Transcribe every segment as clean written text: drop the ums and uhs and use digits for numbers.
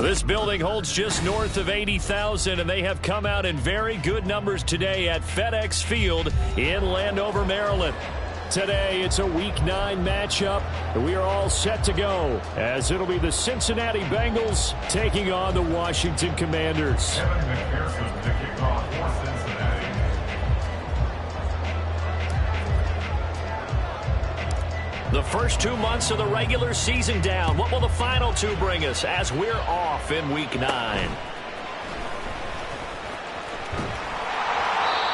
This building holds just north of 80,000, and they have come out in very good numbers today at FedEx Field in Landover, Maryland. Today, it's a Week 9 matchup. We are all set to go, as it'll be the Cincinnati Bengals taking on the Washington Commanders. The first 2 months of the regular season down. What will the final 2 bring us as we're off in Week 9?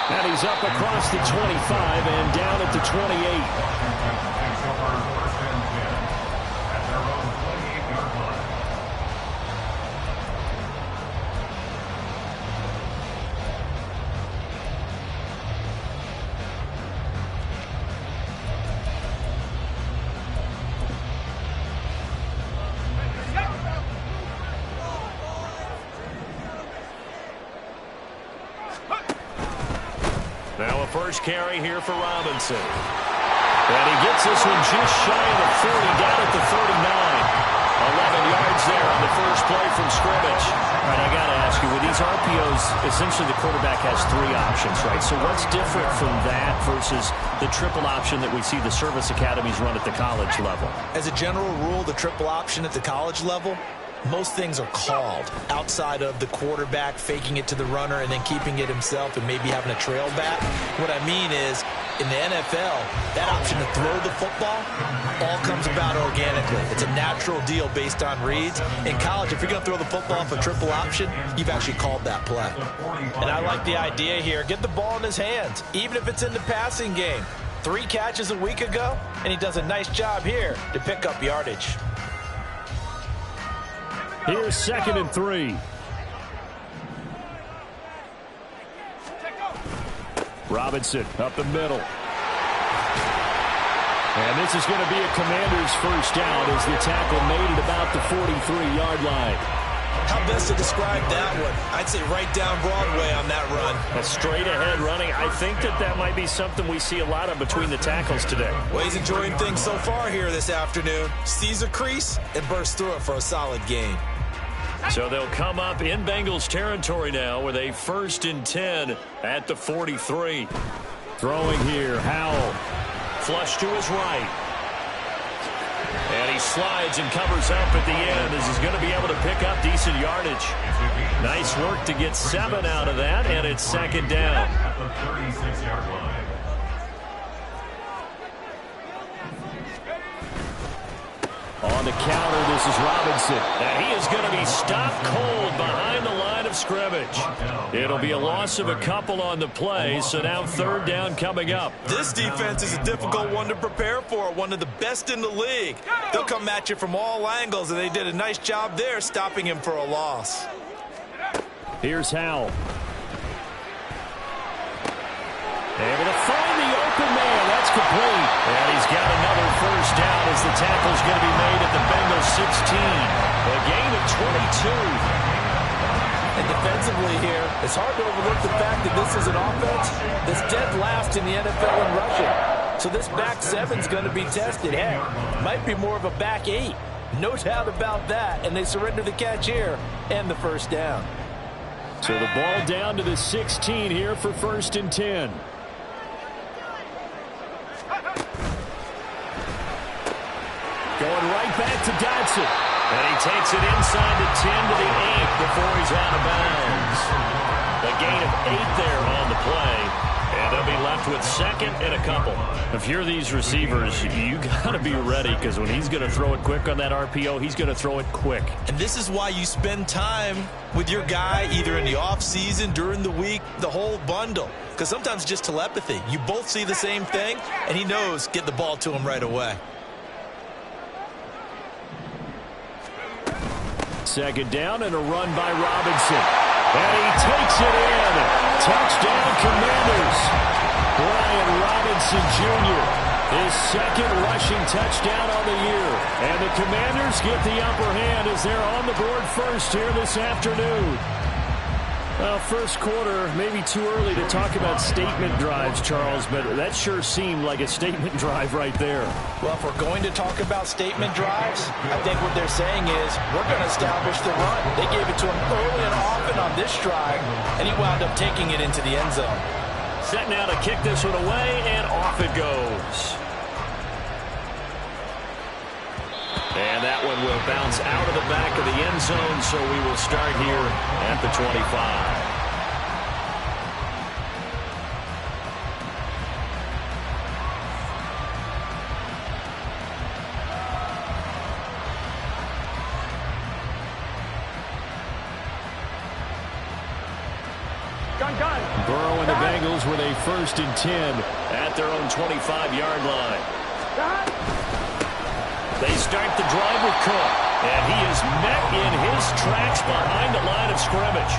And he's up across the 25 and down at the 28. Now a first carry here for Robinson. And he gets this one just shy of the 40, down at the 39. 11 yards there on the first play from scrimmage. All right, I got to ask you, with these RPOs, essentially the quarterback has 3 options, right? So what's different from that versus the triple option that we see the service academies run at the college level? As a general rule, the triple option at the college level, most things are called outside of the quarterback faking it to the runner and then keeping it himself and maybe having a trail back. What I mean is, in the NFL, that option to throw the football all comes about organically. It's a natural deal based on reads. In college, if you're going to throw the football off a triple option, you've actually called that play. And I like the idea here. Get the ball in his hands, even if it's in the passing game. 3 catches a week ago, and he does a nice job here to pick up yardage. Here's 2nd and 3. Robinson up the middle. And this is going to be a Commander's first down as the tackle made at about the 43-yard line. How best to describe that one? I'd say right down Broadway on that run. A straight-ahead running. I think that might be something we see a lot of between the tackles today. Well, he's enjoying things so far here this afternoon. Sees a crease and bursts through it for a solid gain. So they'll come up in Bengals territory now with a 1st and 10 at the 43. Throwing here, Howell. Flush to his right. And he slides and covers up at the end as he's going to be able to pick up decent yardage. Nice work to get 7 out of that, and it's 2nd down. At the 36-yard line. On the counter, this is Robinson. And he is going to be stopped cold behind the line of scrimmage. It'll be a loss of a couple on the play, so now 3rd down coming up. This defense is a difficult one to prepare for, one of the best in the league. They'll come at you from all angles, and they did a nice job there stopping him for a loss. Here's Howell. Able to find the open man. That's complete. And he's got another first down as the tackle's going to be made at the Bengals 16. A gain of 22. And defensively here, it's hard to overlook the fact that this is an offense that's dead last in the NFL in rushing. So this back 7's going to be tested. Heck, might be more of a back 8. No doubt about that. And they surrender the catch here and the first down. So the ball down to the 16 here for 1st and 10. Going right back to Dodson. And he takes it inside the 10 to the 8 before he's out of bounds. A gain of 8 there on the play. And they'll be left with 2nd and a couple. If you're these receivers, you got to be ready because when he's going to throw it quick on that RPO, he's going to throw it quick. And this is why you spend time with your guy either in the offseason, during the week, the whole bundle. Because sometimes it's just telepathy. You both see the same thing, and he knows get the ball to him right away. 2nd down and a run by Robinson. And he takes it in. Touchdown, Commanders. Brian Robinson Jr., his 2nd rushing touchdown on the year. And the Commanders get the upper hand as they're on the board first here this afternoon. Well, first quarter, maybe too early to talk about statement drives, Charles, but that sure seemed like a statement drive right there. Well, if we're going to talk about statement drives, I think what they're saying is we're going to establish the run. They gave it to him early and often on this drive, and he wound up taking it into the end zone. Set now to kick this one away, and off it goes. And that one will bounce out of the back of the end zone, so we will start here at the 25. Burrow and the Bengals with a 1st and 10 at their own 25-yard line. They start the drive with Cook, and he is met in his tracks behind the line of scrimmage.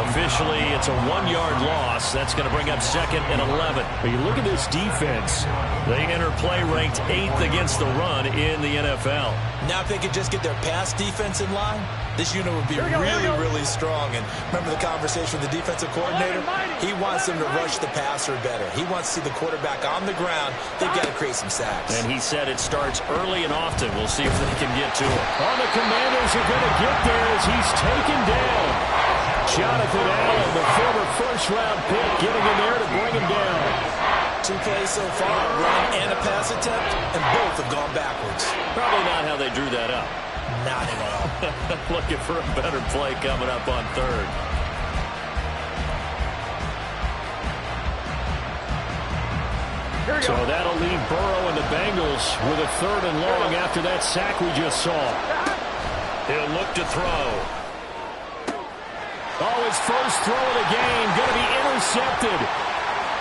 Officially, it's a 1-yard loss. That's going to bring up 2nd and 11. But you look at this defense. They enter play ranked 8th against the run in the NFL. Now if they could just get their pass defense in line, this unit would be really strong. And remember the conversation with the defensive coordinator? He wants them to rush the passer better. He wants to see the quarterback on the ground. They've got to create some sacks. And he said it starts early and often. We'll see if they can get to it. Oh, the Commanders are going to get there as he's taken down. Jonathan Allen, the former first-round pick, getting in there to bring him down. 2 plays so far, run and a pass attempt, and both have gone backwards. Probably not how they drew that up. Not at all. Looking for a better play coming up on 3rd. So that'll leave Burrow and the Bengals with a 3rd and long after that sack we just saw. He'll look to throw. Oh, his first throw of the game going to be intercepted.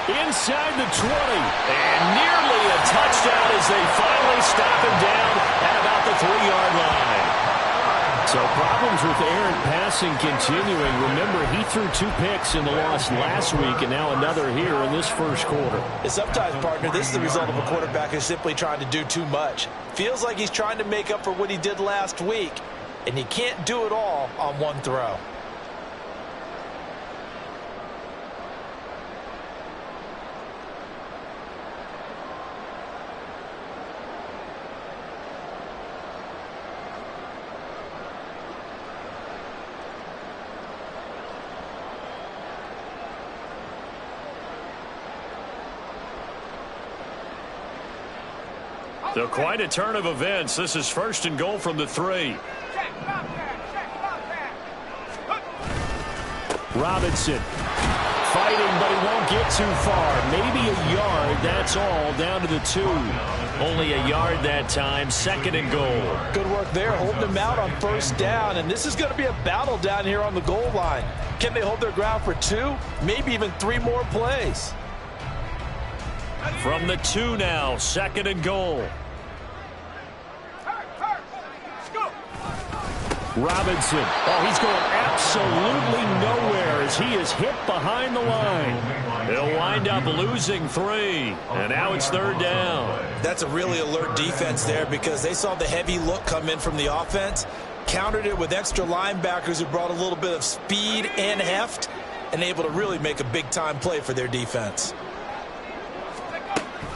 Inside the 20, and nearly a touchdown as they finally stop him down at about the 3-yard line. So problems with errant passing continuing. Remember, he threw 2 picks in the loss last week, and now another here in this first quarter. And sometimes, partner, this is the result of a quarterback who's simply trying to do too much. Feels like he's trying to make up for what he did last week, and he can't do it all on one throw. So quite a turn of events. This is 1st and goal from the 3. Robinson fighting, but he won't get too far. Maybe a yard, that's all, down to the 2. Only a yard that time, 2nd and goal. Good work there, holding them out on 1st down, and this is going to be a battle down here on the goal line. Can they hold their ground for 2, maybe even 3 more plays? From the 2 now, 2nd and goal. Robinson. Oh, he's going absolutely nowhere as he is hit behind the line. They'll wind up losing 3, and now it's 3rd down. That's a really alert defense there because they saw the heavy look come in from the offense, countered it with extra linebackers who brought a little bit of speed and heft, and able to really make a big-time play for their defense.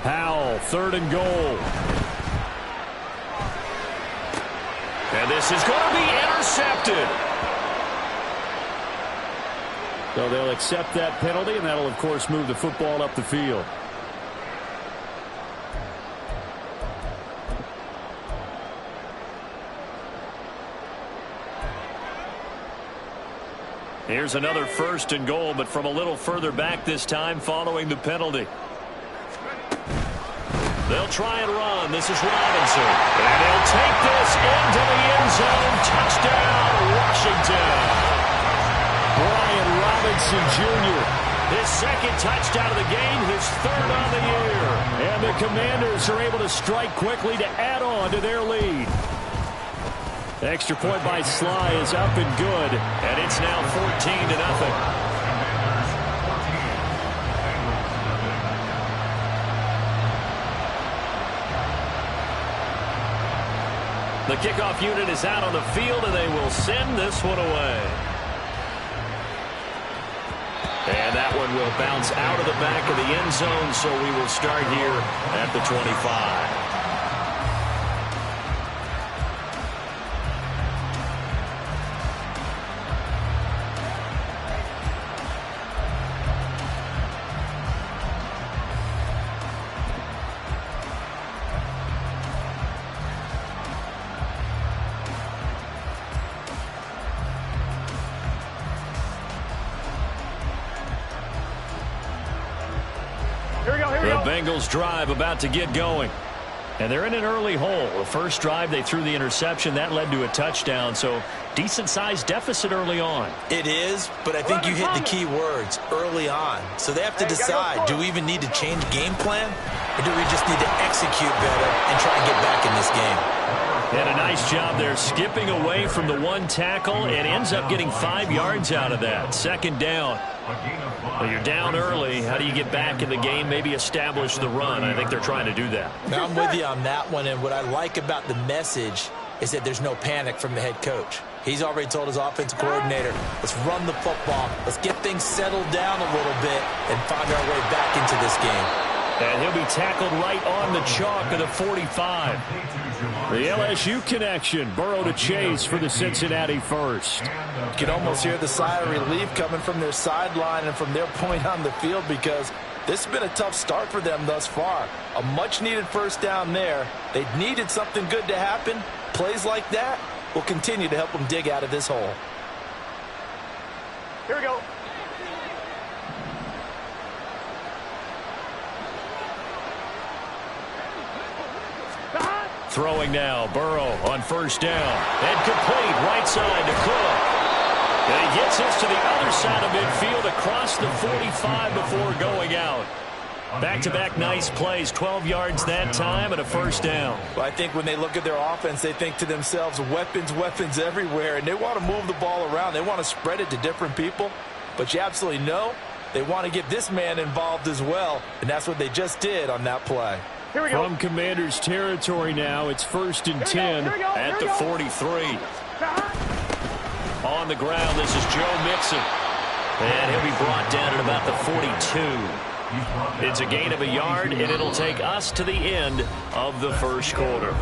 Howell, 3rd and goal. And this is going to be intercepted. So they'll accept that penalty, and that'll, of course, move the football up the field. Here's another 1st and goal, but from a little further back this time following the penalty. They'll try and run. This is Robinson. And they'll take this into the end zone. Touchdown, Washington. Brian Robinson Jr. His 2nd touchdown of the game, his 3rd on the year. And the Commanders are able to strike quickly to add on to their lead. Extra point by Sly is up and good. And it's now 14-0. The kickoff unit is out on the field, and they will send this one away. And that one will bounce out of the back of the end zone, so we will start here at the 25. The Bengals drive about to get going. And they're in an early hole. The first drive, they threw the interception. That led to a touchdown. So decent-sized deficit early on. It is, but I think you hit the key words, early on. So they have to decide, do we even need to change game plan? Or do we just need to execute better and try and get back in this game? And a nice job there skipping away from the one tackle and ends up getting 5 yards out of that. Second down. Well, you're down early. How do you get back in the game, maybe establish the run? I think they're trying to do that. Now, I'm with you on that one, and what I like about the message is that there's no panic from the head coach. He's already told his offensive coordinator, let's run the football, let's get things settled down a little bit and find our way back into this game. And he'll be tackled right on the chalk of the 45. The LSU connection, Burrow to Chase for the Cincinnati first. You can almost hear the sigh of relief coming from their sideline and from their point on the field because this has been a tough start for them thus far. A much-needed first down there. They needed something good to happen. Plays like that will continue to help them dig out of this hole. Here we go. Throwing now, Burrow on first down. And complete, right side to Cook. And he gets us to the other side of midfield across the 45 before going out. Back-to-back nice plays, 12 yards that time and a first down. Well, I think when they look at their offense, they think to themselves, weapons, weapons everywhere, and they want to move the ball around. They want to spread it to different people, but you absolutely know they want to get this man involved as well, and that's what they just did on that play. Here we go. From Commander's territory now, it's 1st and 10 at the 43. On the ground, this is Joe Mixon. And he'll be brought down at about the 42. It's a gain of a yard, and it'll take us to the end of the first quarter.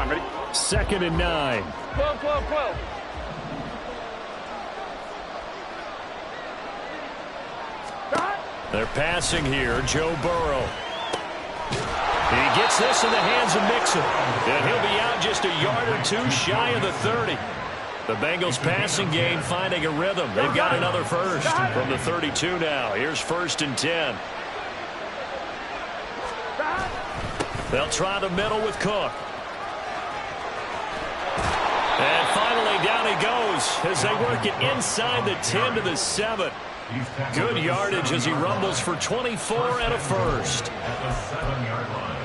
Ready? 2nd and 9. 12. They're passing here, Joe Burrow. He gets this in the hands of Mixon. And he'll be out just a yard or two shy of the 30. The Bengals passing game finding a rhythm. They've got another first from the 32 now. Here's 1st and 10. They'll try the middle with Cook. And finally, down he goes as they work it inside the 10 to the 7. Good yardage as he rumbles for 24 and a first. At the 7-yard line.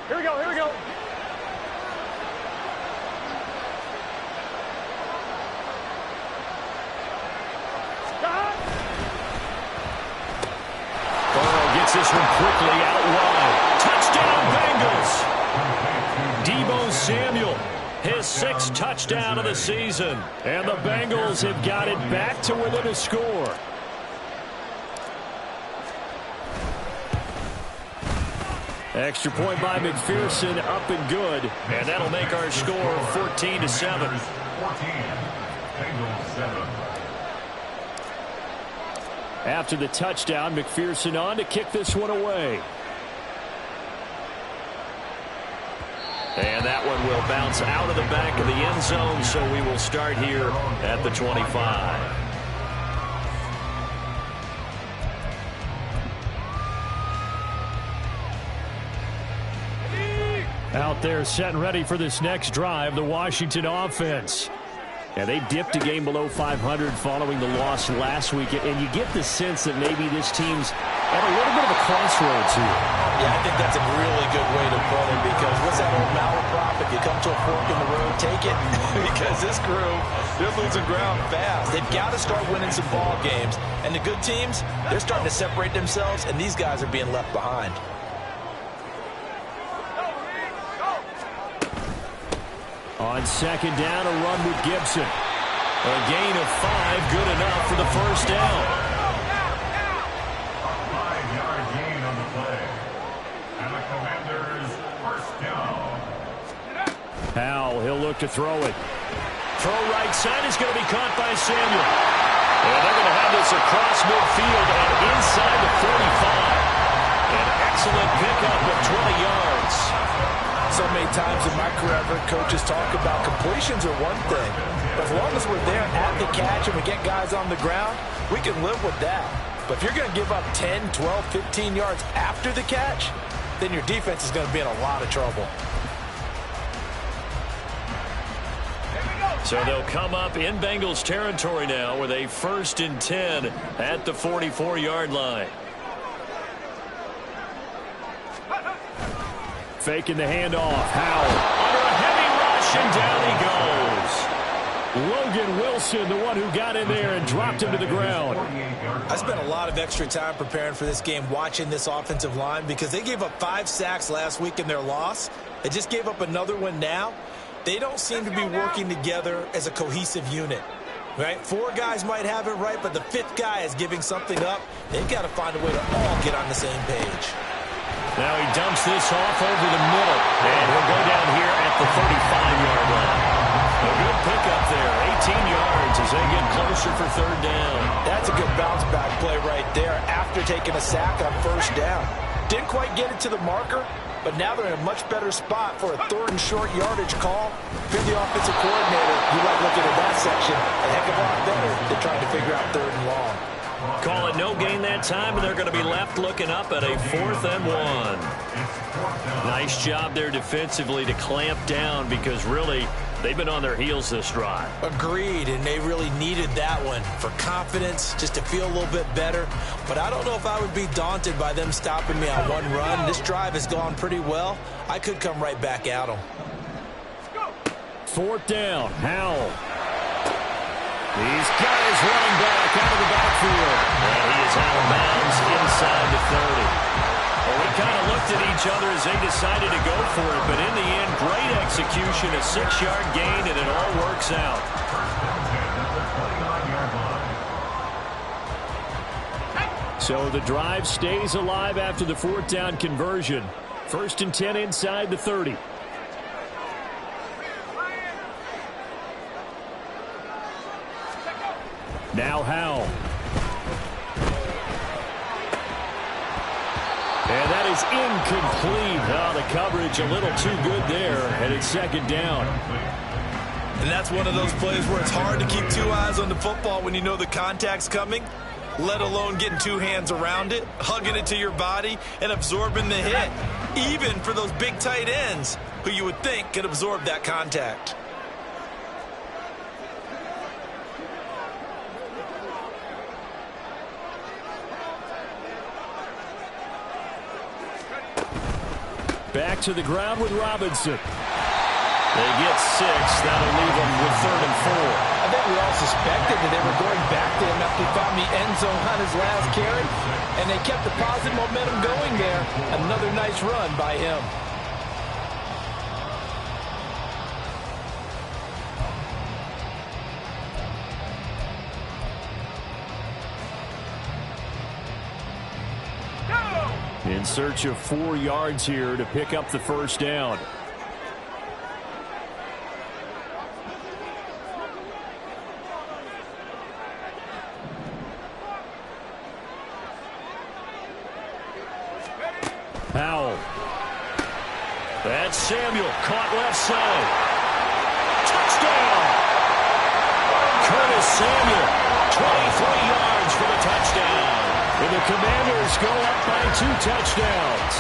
Here we go. Gets this one quickly out wide. Touchdown, Bengals. Deebo Samuel, his 6th touchdown of the season. And the Bengals have got it back to within a score. Extra point by McPherson, up and good. And that'll make our score 14-7. 14. Bengals 7. After the touchdown, McPherson on to kick this one away. And that one will bounce out of the back of the end zone, so we will start here at the 25. Out there set and ready for this next drive, the Washington offense. Yeah, they dipped a game below 500 following the loss last week, and you get the sense that maybe this team's at a little bit of a crossroads here. Yeah, I think that's a really good way to put it, because what's that old malaprop? If you come to a fork in the road, take it. Because this crew, they're losing ground fast. They've got to start winning some ball games. And the good teams, they're starting to separate themselves, and these guys are being left behind. On second down, a run with Gibson. A gain of 5, good enough for the first down. A 5-yard gain on the play. And the Commanders' first down. Powell, he'll look to throw it. Throw right side is going to be caught by Samuel. And they're going to have this across midfield and inside the 45. An excellent pickup of 20 yards. So many times in my career, I've heard coaches talk about completions are one thing. But as long as we're there at the catch and we get guys on the ground, we can live with that. But if you're going to give up 10, 12, 15 yards after the catch, then your defense is going to be in a lot of trouble. So they'll come up in Bengals territory now with a 1st and 10 at the 44-yard line. Faking the handoff. Howell under a heavy rush, and down he goes. Logan Wilson, the one who got in there and dropped him to the ground. I spent a lot of extra time preparing for this game, watching this offensive line, because they gave up 5 sacks last week in their loss. They just gave up another one now. They don't seem to be working together as a cohesive unit. Right? 4 guys might have it right, but the 5th guy is giving something up. They've got to find a way to all get on the same page. Now he dumps this off over the middle, and he'll go down here at the 35-yard line. A good pickup there, 18 yards as they get closer for 3rd down. That's a good bounce-back play right there after taking a sack on 1st down. Didn't quite get it to the marker, but now they're in a much better spot for a 3rd and short yardage call. If you're the offensive coordinator, you like looking at that section a heck of a lot better than trying to figure out 3rd and long. Call it no gain that time, and they're going to be left looking up at a 4th and 1. Nice job there defensively to clamp down, because really they've been on their heels this drive. Agreed, and they really needed that one for confidence, just to feel a little bit better. But I don't know if I would be daunted by them stopping me on one run. This drive has gone pretty well. I could come right back at them. 4th down, Howell. He's got his running back out of the backfield. And he is out of bounds inside the 30. Well, we kind of looked at each other as they decided to go for it, but in the end, great execution, a 6-yard gain, and it all works out. So the drive stays alive after the 4th down conversion. 1st and 10 inside the 30. Now Howell. And that is incomplete. Oh, the coverage a little too good there, and it's 2nd down. And that's one of those plays where it's hard to keep 2 eyes on the football when you know the contact's coming, let alone getting 2 hands around it, hugging it to your body, and absorbing the hit, even for those big tight ends who you would think could absorb that contact. Back to the ground with Robinson. They get 6. That'll leave them with 3rd and 4. I think we all suspected that they were going back to him after he found the end zone on his last carry, and they kept the positive momentum going there. Another nice run by him. In search of 4 yards here to pick up the 1st down. Powell. That's Samuel, caught left side. Touchdown! Curtis Samuel, 23 yards for the touchdown. And the Commanders go up by 2 touchdowns.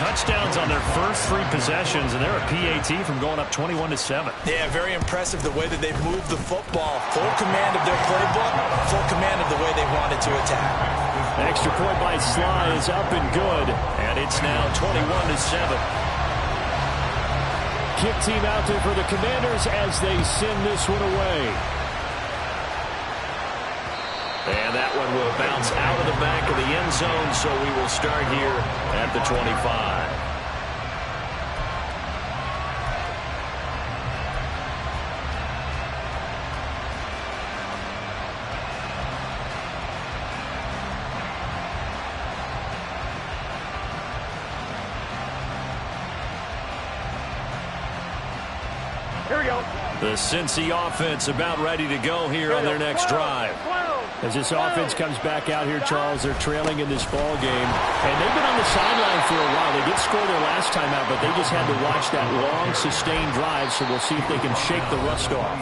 touchdowns on their first 3 possessions, and they're a PAT from going up 21-7. Yeah, very impressive the way that they've moved the football. Full command of their playbook, full command of the way they wanted to attack. Extra point by Sly is up and good, and it's now 21-7. Kick team out there for the Commanders as they send this one away. And that one will bounce out of the back of the end zone, so we will start here at the 25. Here we go. The Cincy offense about ready to go here on their next drive. As this offense comes back out here, Charles, they're trailing in this ball game. And they've been on the sideline for a while. They did score their last time out, but they just had to watch that long, sustained drive, so we'll see if they can shake the rust off.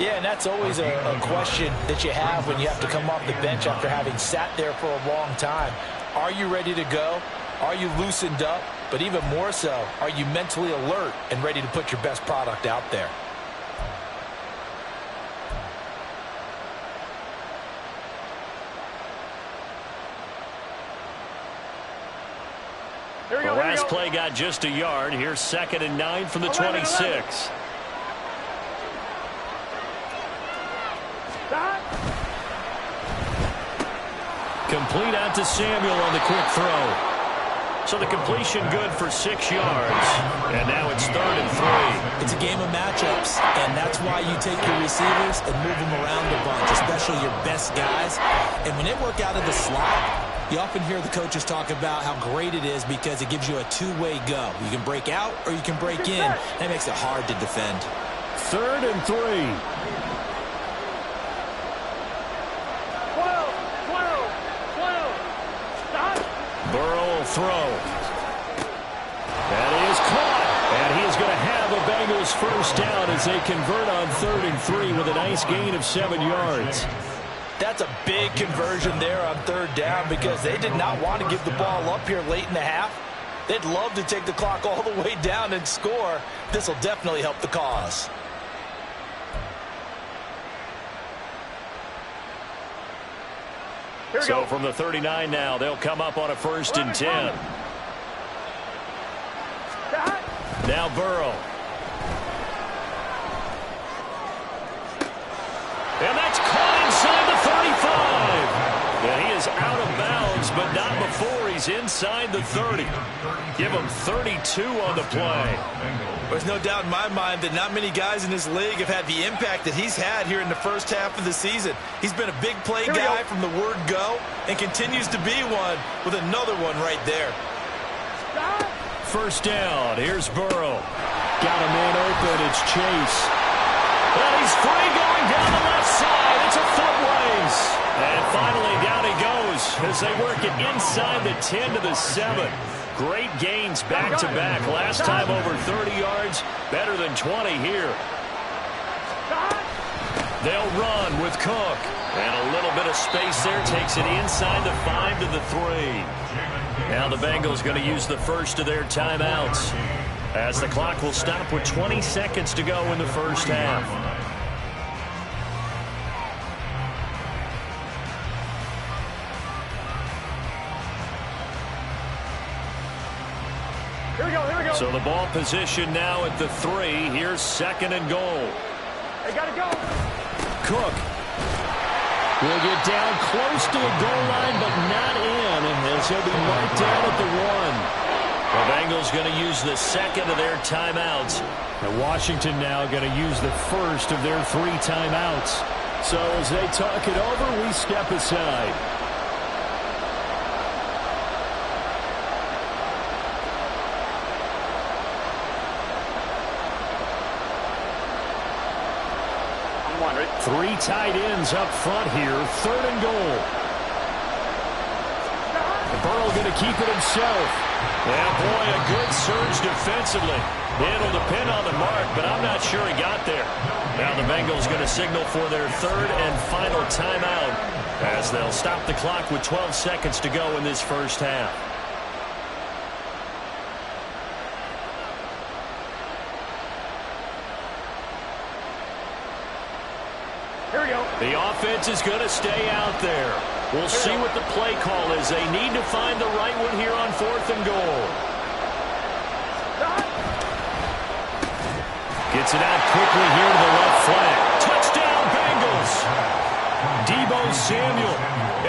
Yeah, and that's always a question that you have when you have to come off the bench after having sat there for a long time. Are you ready to go? Are you loosened up? But even more so, are you mentally alert and ready to put your best product out there? The last play got just a yard. Here's 2nd and 9 from the 26. Complete out to Samuel on the quick throw. So the completion good for 6 yards. And now it's 3rd and 3. It's a game of matchups, and that's why you take your receivers and move them around a bunch, especially your best guys. And when they work out of the slot, you often hear the coaches talk about how great it is because it gives you a two-way go. You can break out or you can break in. That makes it hard to defend. 3rd and 3. 12. Stop. Burrow will throw. That is caught. And he is going to have a Bengals first down as they convert on 3rd and 3 with a nice gain of 7 yards. That's a big conversion there on 3rd down because they did not want to give the ball up here late in the half. They'd love to take the clock all the way down and score. This will definitely help the cause. So from the 39 now, they'll come up on a 1st and 10. Now Burrow. And that's caught inside the 35. And he is out of bounds, but not before he's inside the 30. Give him 32 on the play. There's no doubt in my mind that not many guys in this league have had the impact that he's had here in the first half of the season. He's been a big play guy from the word go and continues to be one with another one right there. First down. Here's Burrow. Got a man open. It's Chase. And he's free going down the left side. It's a foot ways. And finally down he goes as they work it inside the 10 to the 7. Great gains back-to-back. Last time over 30 yards. Better than 20 here. They'll run with Cook. And a little bit of space there. Takes it inside the 5 to the 3. Now the Bengals going to use the first of their timeouts, as the clock will stop with 20 seconds to go in the first half. Here we go. So the ball position now at the 3. Here's 2nd and goal. They got to go. Cook will get down close to the goal line, but not in, as he'll be marked down at the 1. The Bengals going to use the 2nd of their timeouts. And Washington now going to use the 1st of their 3 timeouts. So as they talk it over, we step aside. I'm 3 tight ends up front here. 3rd and goal. Burrow going to keep it himself. Yeah, boy, a good surge defensively. Able to pin on the mark, but I'm not sure he got there. Now the Bengals going to signal for their 3rd and final timeout, as they'll stop the clock with 12 seconds to go in this first half. offense is going to stay out there. We'll see what the play call is. They need to find the right one here on 4th and goal. Gets it out quickly here to the left flank. Touchdown, Bengals. Deebo Samuel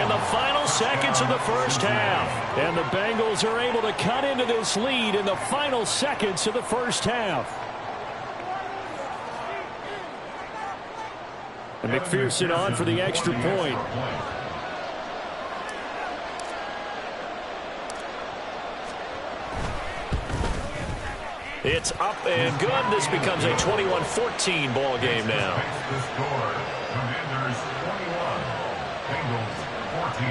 in the final seconds of the first half. And the Bengals are able to cut into this lead in the final seconds of the first half. And McPherson on for the extra point. It's up and good. This becomes a 21-14 ball game now. The score, Commanders 21, Bengals 14.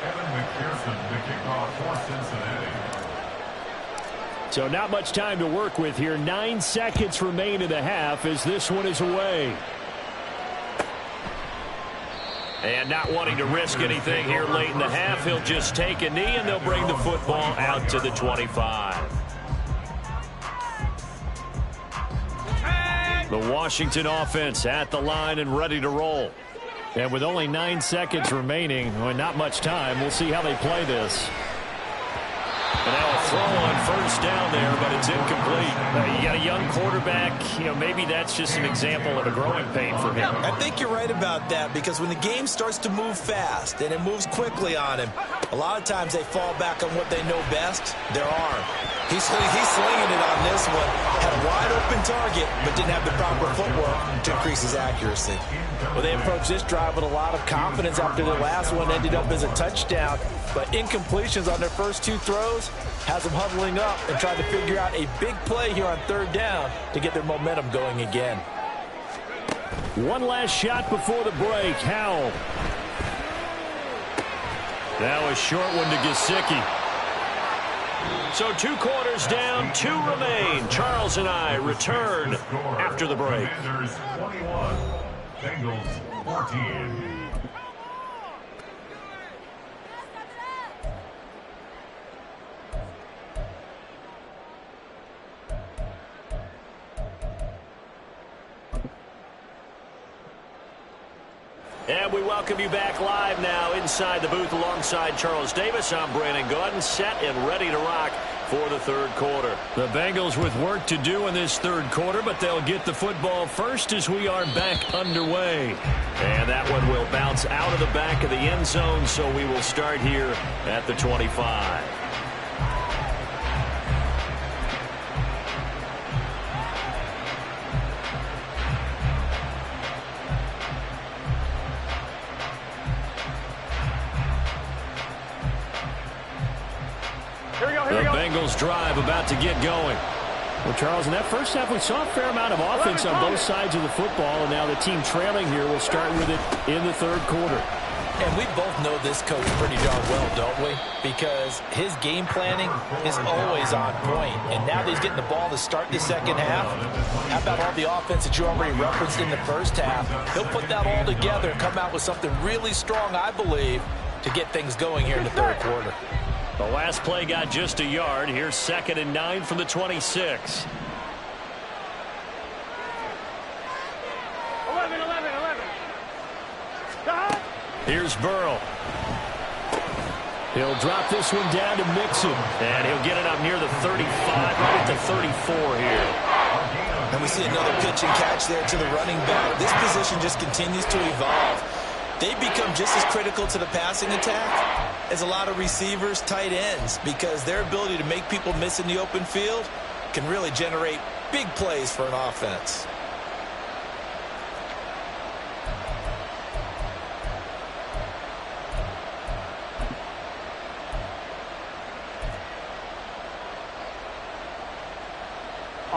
Evan McPherson, the kickoff for Cincinnati. So not much time to work with here. 9 seconds remain in the half as this one is away. And not wanting to risk anything here late in the half, he'll just take a knee and they'll bring the football out to the 25. The Washington offense at the line and ready to roll. And with only 9 seconds remaining, well, not much time, we'll see how they play this. And now a throw on first down there, but it's incomplete. You got a young quarterback. Maybe that's just an example of a growing pain for him. I think you're right about that, because when the game starts to move fast and it moves quickly on him, a lot of times they fall back on what they know best, their arm. He's slinging it on this one. Had a wide open target, but didn't have the proper footwork to increase his accuracy. Well, they approached this drive with a lot of confidence after their last one ended up as a touchdown. But incompletions on their first 2 throws has them huddling up and trying to figure out a big play here on 3rd down to get their momentum going again. One last shot before the break. Howell. Now a short one to Gesicki. So 2 quarters down, 2 remain. Charles and I return after the break. Commanders 21, Bengals 14. And we welcome you back live now inside the booth alongside Charles Davis. I'm Brandon Gaudin, set and ready to rock for the 3rd quarter. The Bengals with work to do in this 3rd quarter, but they'll get the football first as we are back underway. And that one will bounce out of the back of the end zone, so we will start here at the 25. Here we go. The Bengals drive about to get going. Well, Charles, in that first half, we saw a fair amount of offense on both sides of the football, and now the team trailing here will start with it in the 3rd quarter. And we both know this coach pretty darn well, don't we? Because his game planning is always on point. And now that he's getting the ball to start the 2nd half, how about all the offense that you already referenced in the first half? He'll put that all together and come out with something really strong, I believe, to get things going here in the 3rd quarter. The last play got just a yard. Here's 2nd and 9 from the 26. 11. Here's Burrow. He'll drop this one down to Mixon. And he'll get it up near the 35, right at the 34 here. And we see another pitch and catch there to the running back. This position just continues to evolve. They become just as critical to the passing attack as a lot of receivers, tight ends, because their ability to make people miss in the open field can really generate big plays for an offense.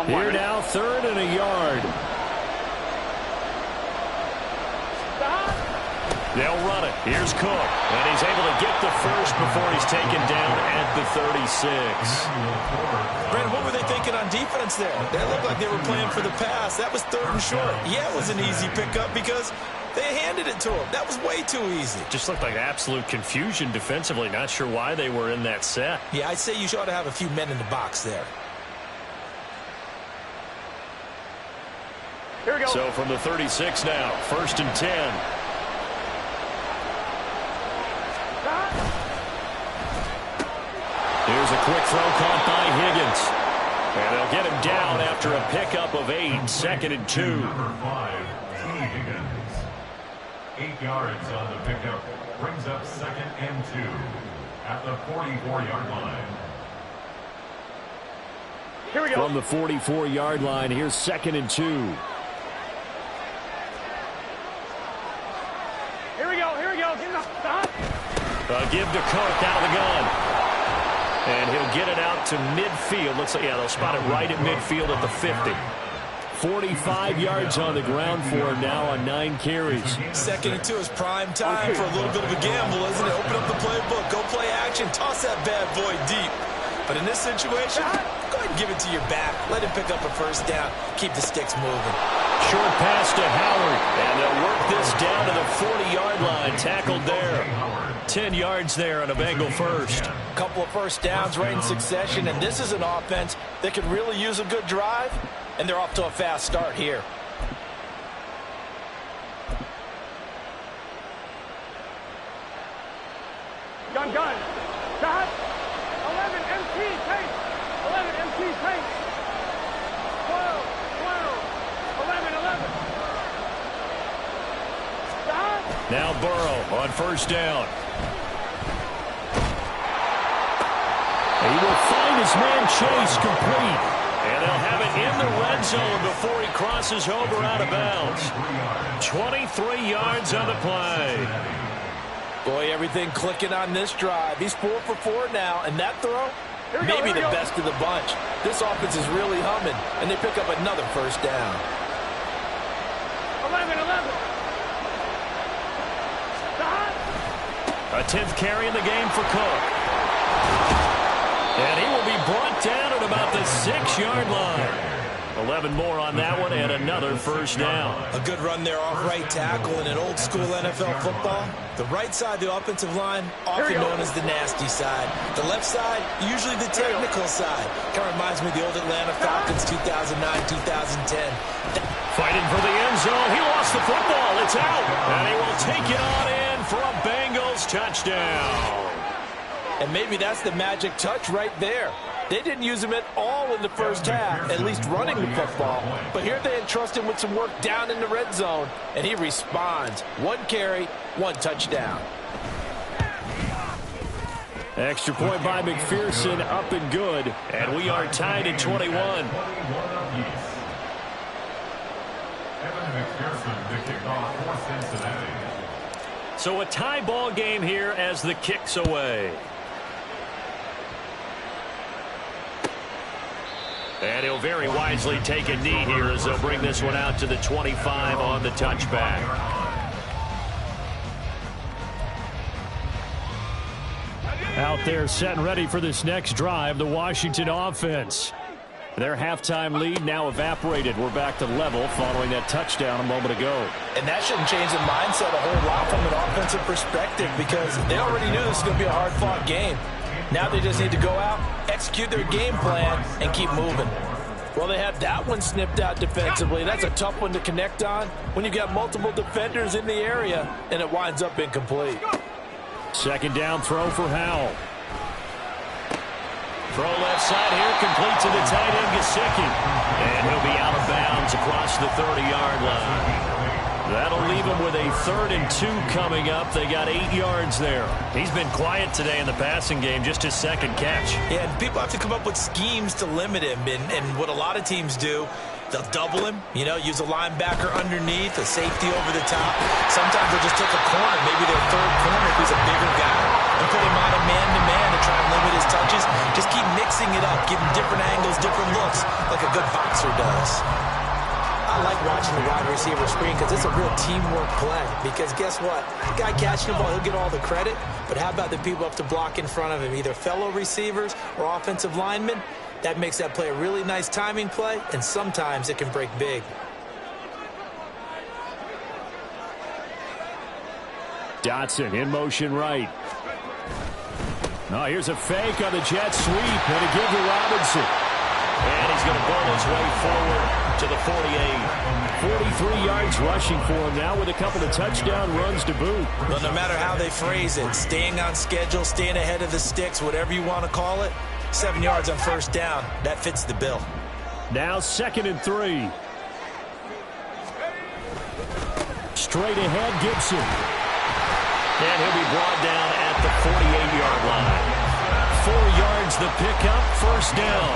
Here now, 3rd and a yard. They'll run it. Here's Cook. And he's able to get the first before he's taken down at the 36. Brandon, what were they thinking on defense there? They looked like they were playing for the pass. That was 3rd and short. Yeah, it was an easy pickup because they handed it to him. That was way too easy. Just looked like absolute confusion defensively. Not sure why they were in that set. Yeah, I'd say you ought to have a few men in the box there. Here we go. So from the 36 now, 1st and 10. Here's a quick throw caught by Higgins. And they'll get him down after a pickup of 8, 2nd and 2. Number 5, Higgins. 8 yards on the pickup. Brings up 2nd and 2 at the 44-yard line. Here we go. From the 44-yard line, here's 2nd and 2. Here we go. Here we go. Get the stop. Give to Cook out of the gun. And he'll get it out to midfield. Looks like, yeah, they'll spot it right at midfield at the 50. 45 yards on the ground for him now on 9 carries. 2nd and 2 is prime time for a little bit of a gamble, isn't it? Open up the playbook, go play action, toss that bad boy deep. But in this situation, go ahead and give it to your back. Let him pick up a 1st down. Keep the sticks moving. Short pass to Howard. And they'll work this down to the 40-yard line. Tackled there. 10 yards there on a Bengal first. A couple of 1st downs right in succession, and this is an offense that could really use a good drive, and they're off to a fast start here. Gun. Shot. 11 MT tank. 11 MT tank. 12. 11. Shot. Now Burrow on 1st down. He will find his man Chase complete. And they'll have it in the red zone before he crosses over out of bounds. 23 yards on the play. Boy, everything clicking on this drive. He's 4 for 4 now, and that throw, maybe the best of the bunch. This offense is really humming, and they pick up another 1st down. 11. A 10th carry in the game for Cook. And he will be brought down at about the 6-yard line. 11 more on that one and another 1st down. A good run there off right tackle in an old school NFL football. The right side, the offensive line, often known as the nasty side. The left side, usually the technical side. Kind of reminds me of the old Atlanta Falcons 2009, 2010. Fighting for the end zone. He lost the football. It's out. And he will take it on in for a Bengals touchdown. And maybe that's the magic touch right there. They didn't use him at all in the 1st half, at least running the football. But here they entrust him with some work down in the red zone, and he responds. 1 carry, 1 touchdown. Extra point by McPherson, up and good. And we are tied at 21. Evan McPherson, the kickoff for Cincinnati. So a tie ball game here as the kick's away. And he'll very wisely take a knee here as they'll bring this one out to the 25 on the touchback. Out there set and ready for this next drive, the Washington offense. Their halftime lead now evaporated. We're back to level following that touchdown a moment ago. And that shouldn't change the mindset a whole lot from an offensive perspective because they already knew this was going to be a hard-fought game. Now they just need to go out, execute their game plan, and keep moving. Well, they have that one snipped out defensively. That's a tough one to connect on when you got multiple defenders in the area, and it winds up incomplete. 2nd down throw for Howell. Throw left side here, complete to the tight end, Gesicki. And he'll be out of bounds across the 30-yard line. That'll leave him with a 3rd and 2 coming up. They got 8 yards there. He's been quiet today in the passing game, just his 2nd catch. Yeah, and people have to come up with schemes to limit him. And what a lot of teams do, they'll double him, use a linebacker underneath, a safety over the top. Sometimes they'll just take a corner, maybe their 3rd corner if he's a bigger guy, and put him on a man-to-man to try and limit his touches. Just keep mixing it up, give him different angles, different looks, like a good boxer does. I like watching the wide receiver screen because it's a real teamwork play. Because guess what? The guy catching the ball, he'll get all the credit. But how about the people up to block in front of him, either fellow receivers or offensive linemen? That makes that play a really nice timing play, and sometimes it can break big. Dotson in motion right. Now here's a fake on the jet sweep, and a give to Robinson. And he's going to bowl his way forward to the 48. 43 yards rushing for him now with a couple of touchdown runs to boot. But no matter how they phrase it, staying on schedule, staying ahead of the sticks, whatever you want to call it, 7 yards on first down, that fits the bill. Now 2nd and 3. Straight ahead, Gibson. And he'll be brought down at the 48-yard line. 4 yards the pickup, first down.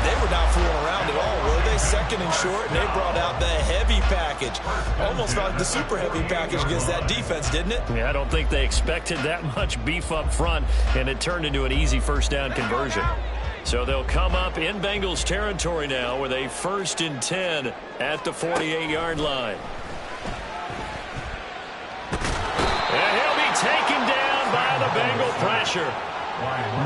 They were not fooling around at all, were they? 2nd and short, and they brought out the heavy package. Almost like the super heavy package against that defense, didn't it? Yeah, I don't think they expected that much beef up front, and it turned into an easy first down conversion. So they'll come up in Bengals territory now with a 1st and 10 at the 48-yard line. And he'll be taken down by the Bengal pressure.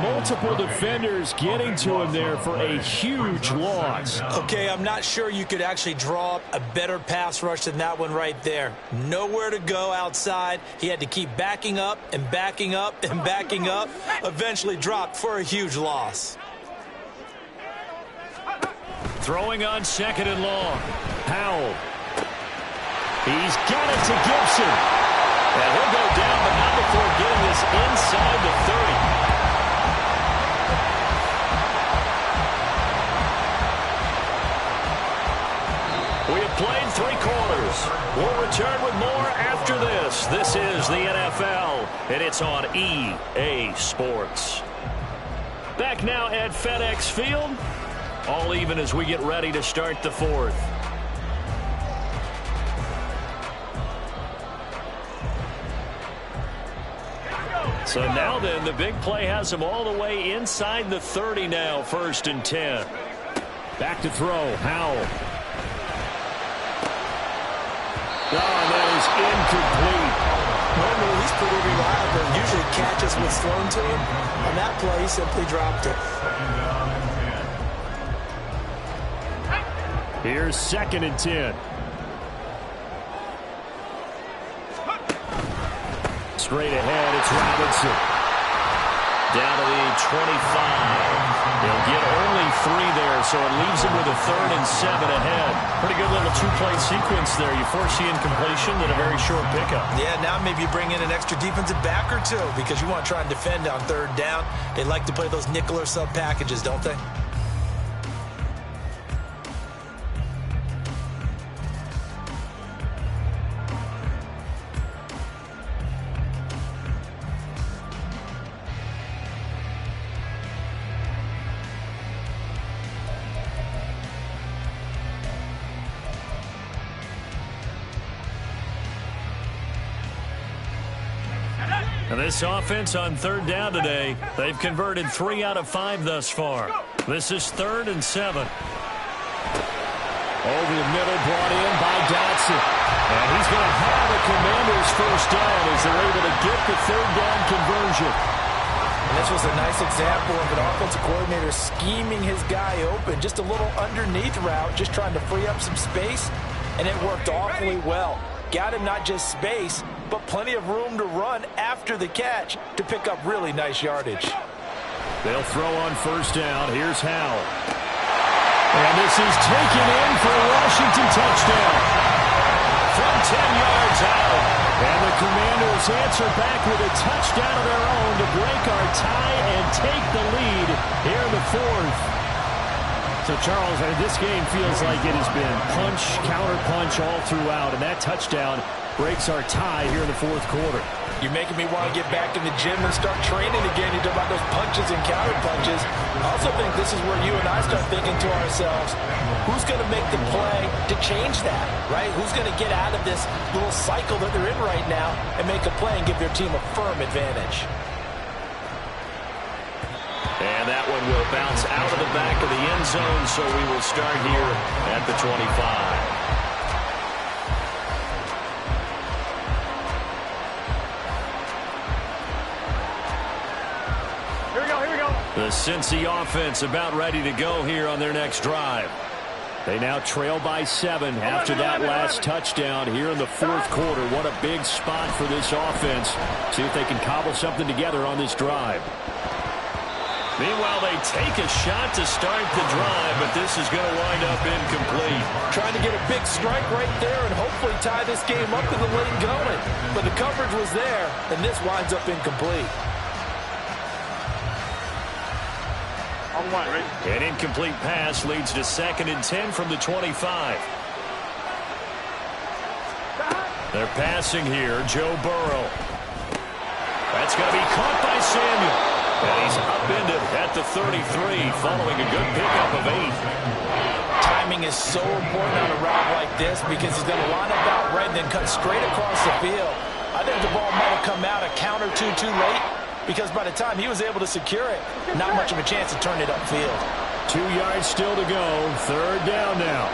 Multiple defenders getting to him there for a huge loss. Okay, I'm not sure you could actually draw up a better pass rush than that one right there. Nowhere to go outside. He had to keep backing up and backing up and backing up. Eventually dropped for a huge loss. Throwing on 2nd and long. Howell. He's got it to Gibson. And he'll go down, but not before getting this inside the 30. We have played 3 quarters. We'll return with more after this. This is the NFL, and it's on EA Sports. Back now at FedEx Field. All even as we get ready to start the 4th. So now then, the big play has him all the way inside the 30 now, 1st and 10. Back to throw, Howell. Oh, that is incomplete. Normally, he's pretty reliable. Usually catches what's thrown to him. On that play, he simply dropped it. Here's 2nd and 10. Straight ahead, it's Robinson. Down to the 25. They'll get only 3 there, so it leaves him with a 3rd and 7 ahead. Pretty good little 2-play sequence there. You foresee incompletion and a very short pickup. Yeah, now maybe you bring in an extra defensive back or 2 because you want to try and defend on 3rd down. They like to play those nickel or sub packages, don't they? And this offense on 3rd down today, they've converted 3 out of 5 thus far. This is 3rd and 7. Over the middle, brought in by Dotson. And he's going to have a Commanders first down as they're able to get the 3rd down conversion. And this was a nice example of an offensive coordinator scheming his guy open. Just a little underneath route, just trying to free up some space. And it worked awfully well. Got him not just space, but plenty of room to run after the catch to pick up really nice yardage. They'll throw on 1st down. Here's Howell. And this is taken in for a Washington touchdown. From 10 yards out. And the Commanders answer back with a touchdown of their own to break our tie and take the lead here in the 4th. So, Charles, this game feels like it has been punch, counter-punch all throughout, and that touchdown breaks our tie here in the 4th quarter. You're making me want to get back in the gym and start training again. You talk about those punches and counter-punches. I also think this is where you and I start thinking to ourselves, who's going to make the play to change that, right? Who's going to get out of this little cycle that they're in right now and make a play and give their team a firm advantage? And that one will bounce out of the back of the end zone, so we will start here at the 25. The Cincy offense about ready to go here on their next drive. They now trail by 7 after that last touchdown here in the 4th quarter. What a big spot for this offense. See if they can cobble something together on this drive. Meanwhile, they take a shot to start the drive, but this is going to wind up incomplete. Trying to get a big strike right there and hopefully tie this game up in the late going. But the coverage was there, and this winds up incomplete. On one, ready? An incomplete pass leads to 2nd and 10 from the 25. They're passing here. Joe Burrow. That's going to be caught by Samuel. And he's upended at the 33 following a good pickup of 8. Timing is so important on a route like this because he's going to line up out right and then cut straight across the field. I think the ball might have come out a count or two too late because by the time he was able to secure it, not much of a chance to turn it upfield. 2 yards still to go. 3rd down now.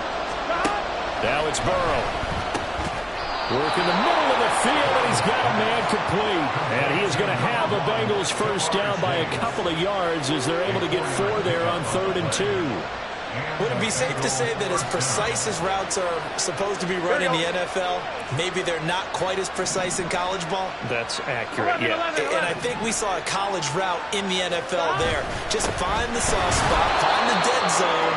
Now it's Burrow. Work in the middle of the field, and he's got a man complete. And he is going to have a Bengals first down by a couple of yards as they're able to get 4 there on 3rd and 2. Would it be safe to say that as precise as routes are supposed to be run in the NFL, maybe they're not quite as precise in college ball? That's accurate, yeah. And I think we saw a college route in the NFL there. Just find the soft spot, find the dead zone,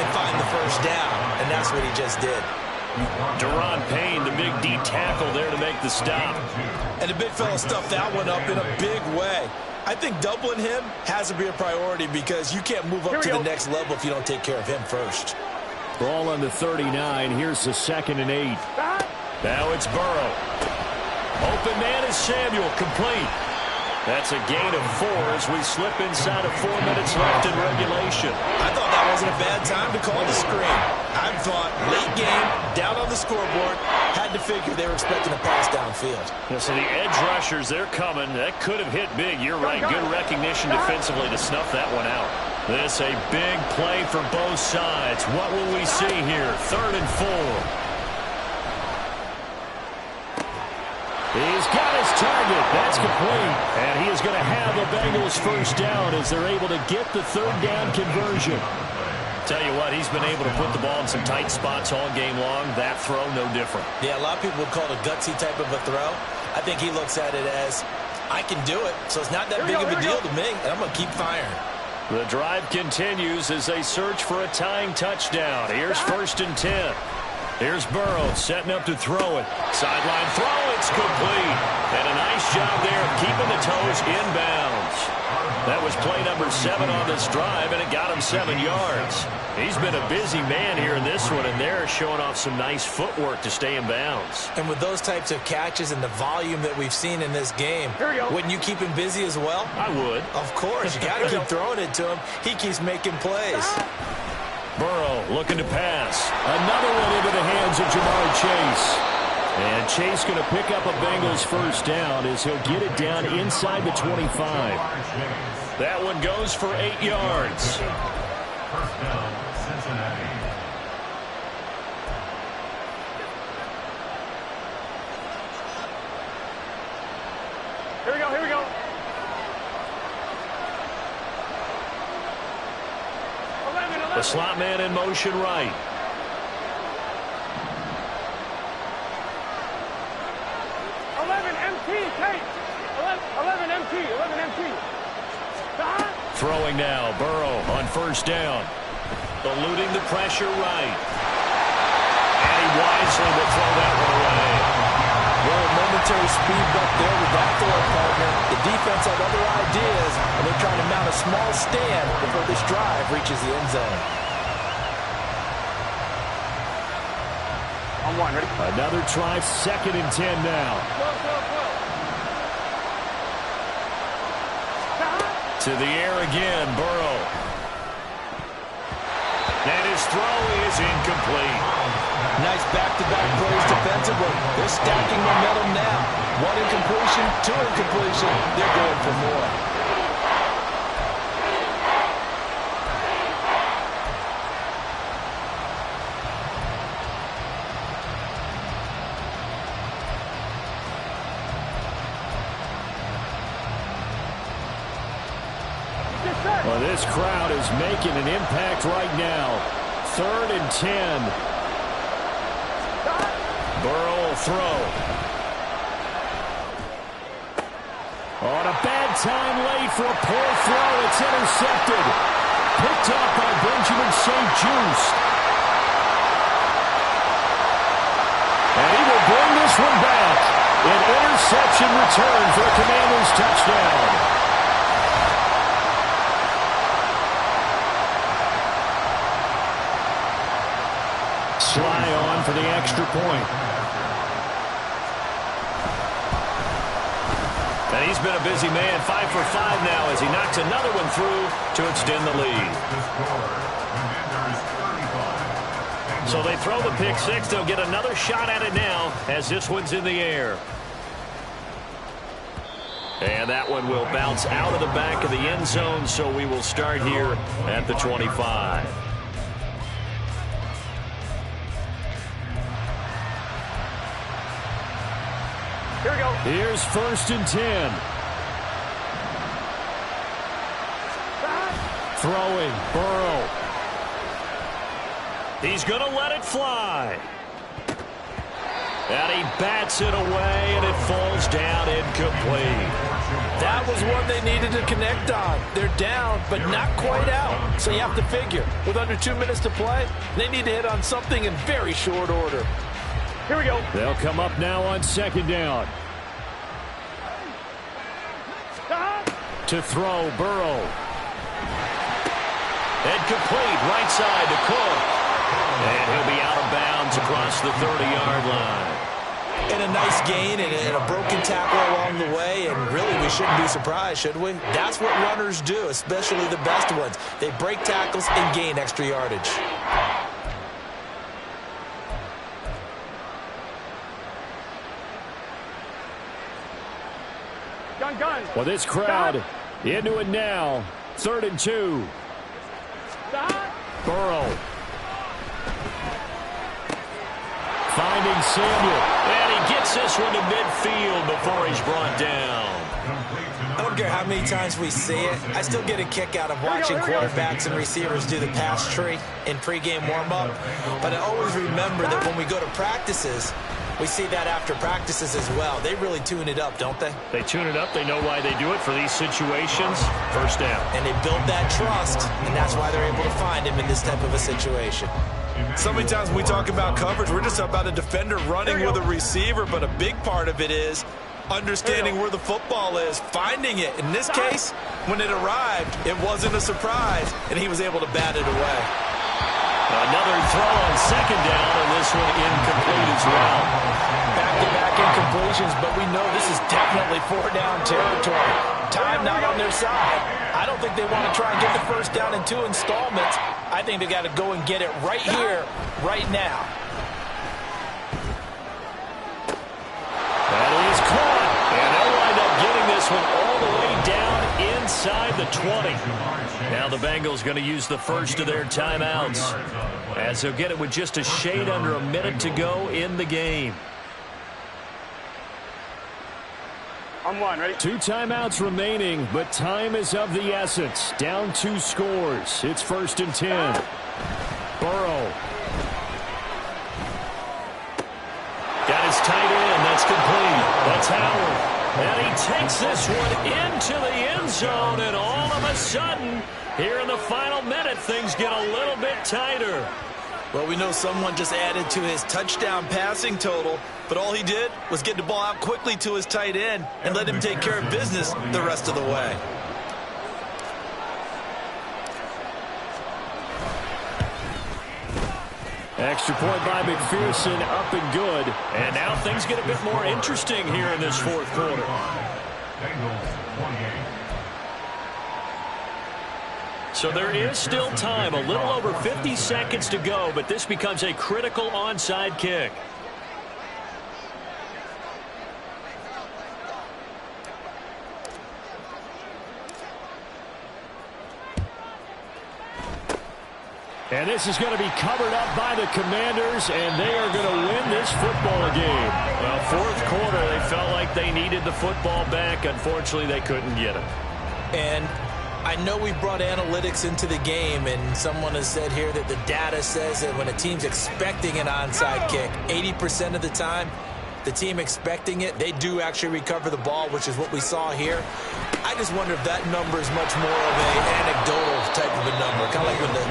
and find the first down. And that's what he just did. Deron Payne, the big D tackle there to make the stop. And the big fella stuffed that one up in a big way. I think doubling him has to be a priority because you can't move up to the next level if you don't take care of him first. Ball on the 39. Here's the 2nd and 8. Now it's Burrow. Open man is Samuel, complete. That's a gain of 4 as we slip inside of 4 minutes left in regulation. I thought that wasn't a bad time to call the screen. I thought late game, down on the scoreboard, had to figure they were expecting a pass downfield. Yeah, so the edge rushers, they're coming. That could have hit big. You're right. Good recognition defensively to snuff that one out. This a big play for both sides. What will we see here? 3rd and 4. He's got his target. That's complete. And he is going to have the Bengals first down as they're able to get the 3rd down conversion. Tell you what, he's been able to put the ball in some tight spots all game long. That throw, no different. Yeah, a lot of people would call it a gutsy type of a throw. I think he looks at it as, I can do it, so it's not that big of a deal to me, and I'm going to keep firing. The drive continues as they search for a tying touchdown. Here's 1st and 10. Here's Burrow setting up to throw it. Sideline throw, it's complete. And a nice job there of keeping the toes inbounds. That was play number 7 on this drive, and it got him 7 yards. He's been a busy man here in this one, and they're showing off some nice footwork to stay in bounds. And with those types of catches and the volume that we've seen in this game, wouldn't you keep him busy as well? I would. Of course. You got to keep throwing it to him. He keeps making plays. Burrow looking to pass. Another one into the hands of Jamar Chase. And Chase going to pick up a Bengals first down as he'll get it down inside the 25. That one goes for 8 yards. First down, Cincinnati. Here we go, here we go. 11. The slot man in motion right. Throwing now, Burrow on first down. Eluding the pressure right. And he wisely will throw that one away. Well, momentary speed up there with that throw partner. The defense had other ideas, and they're trying to mount a small stand before this drive reaches the end zone. On one, ready? Another try, 2nd and 10 now. To the air again, Burrow. And his throw is incomplete. Nice back-to-back plays defensively. They're stacking momentum now. 1 incompletion, 2 incompletion. They're going for more. Well, this crowd is making an impact right now. 3rd and 10. Burrow will throw. On a bad time late for a poor throw. It's intercepted. Picked up by Benjamin St. Juste. And he will bring this one back. An interception return for the Commanders' touchdown. Sly on for the extra point. And he's been a busy man, 5 for 5 now as he knocks another one through to extend the lead. So they throw the pick six. They'll get another shot at it now as this one's in the air. And that one will bounce out of the back of the end zone, so we will start here at the 25. Here we go. Here's 1st and 10. Throwing, Burrow. He's going to let it fly. And he bats it away, and it falls down incomplete. That was one they needed to connect on. They're down, but not quite out. So you have to figure, with under 2 minutes to play, they need to hit on something in very short order. Here we go. They'll come up now on 2nd down. To throw, Burrow. Incomplete, right side to Cook. And he'll be out of bounds across the 30-yard line. And a nice gain and a broken tackle along the way, and really we shouldn't be surprised, should we? That's what runners do, especially the best ones. They break tackles and gain extra yardage. Gun. Well, this crowd into it now. 3rd and 2. Burrow. Finding Samuel. And he gets this one to midfield before he's brought down. I don't care how many times we see it. I still get a kick out of watching quarterbacks and receivers do the pass tree in pregame warm-up. But I always remember that when we go to practices, we see that after practices as well. They really tune it up, don't they? They tune it up. They know why they do it for these situations. 1st down. And they build that trust, and that's why they're able to find him in this type of a situation. So many times when we talk about coverage, we're just about a defender running with a receiver, but a big part of it is understanding where the football is, finding it. In this case, when it arrived, it wasn't a surprise, and he was able to bat it away. Another throw on 2nd down, and this one incomplete as well. Back-to-back incompletions, but we know this is definitely 4-down territory. Time not on their side. I don't think they want to try and get the 1st down in 2 installments. I think they got to go and get it right here, right now. That is caught. And they'll wind up getting this one all the way down inside the 20. Now the Bengals going to use the first of their timeouts, as they'll get it with just a shade under a minute to go in the game. On 1, ready? 2 timeouts remaining, but time is of the essence. Down 2 scores. It's 1st and 10. Burrow. Got his tight end. That's complete. That's Howard. And he takes this one into the end zone, and all of a sudden, here in the final minute, things get a little bit tighter. Well, we know someone just added to his touchdown passing total, but all he did was get the ball out quickly to his tight end and let him take care of business the rest of the way. Extra point by McPherson, up and good. And now things get a bit more interesting here in this 4th quarter. So there is still time, a little over 50 seconds to go, but this becomes a critical onside kick. And this is going to be covered up by the Commanders, and they are going to win this football game. Well, 4th quarter, they felt like they needed the football back. Unfortunately, they couldn't get it. And I know we brought analytics into the game, and someone has said here that the data says that when a team's expecting an onside kick, 80% of the time, the team expecting it, they do actually recover the ball, which is what we saw here. I just wonder if that number is much more of an anecdotal type of a number. Kind of like when the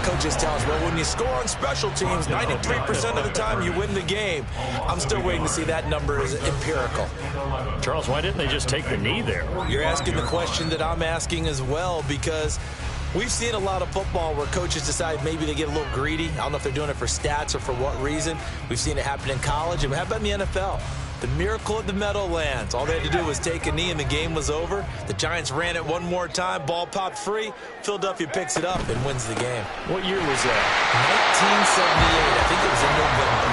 coaches tell us, well, when you score on special teams, 93% of the time you win the game. I'm still waiting to see that number is empirical. Charles, why didn't they just take the knee there? You're asking the question that I'm asking as well, because we've seen a lot of football where coaches decide maybe they get a little greedy. I don't know if they're doing it for stats or for what reason. We've seen it happen in college, and how about in the NFL? The miracle of the Meadowlands. All they had to do was take a knee and the game was over. The Giants ran it one more time. Ball popped free. Philadelphia picks it up and wins the game. What year was that? 1978. I think it was in November.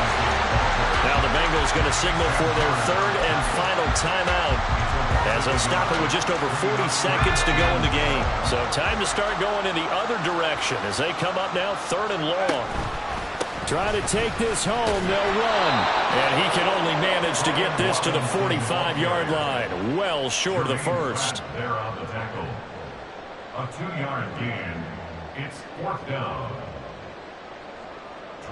Now the Bengals going to signal for their third and final timeout as they'll stop it with just over 40 seconds to go in the game. So time to start going in the other direction as they come up now 3rd and long. Trying to take this home, they'll run. And he can only manage to get this to the 45-yard line, well short of the first. There on the tackle. A 2-yard gain. It's 4th down.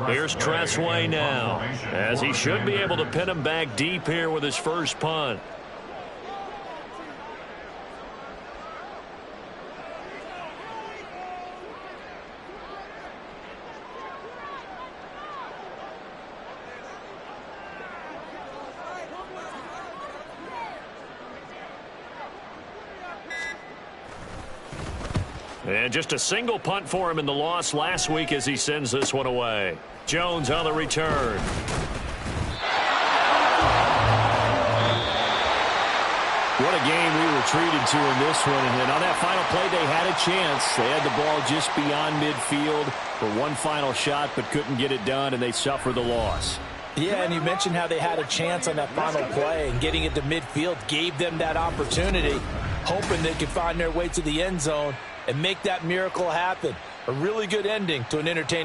Here's Tressway now, as he should be able to pin him back deep here with his first punt. And just a single punt for him in the loss last week as he sends this one away. Jones on the return. What a game we were treated to in this one. And on that final play, they had a chance. They had the ball just beyond midfield for one final shot, but couldn't get it done, and they suffered the loss. Yeah, and you mentioned how they had a chance on that final play, and getting it to midfield gave them that opportunity, hoping they could find their way to the end zone and make that miracle happen. A really good ending to an entertaining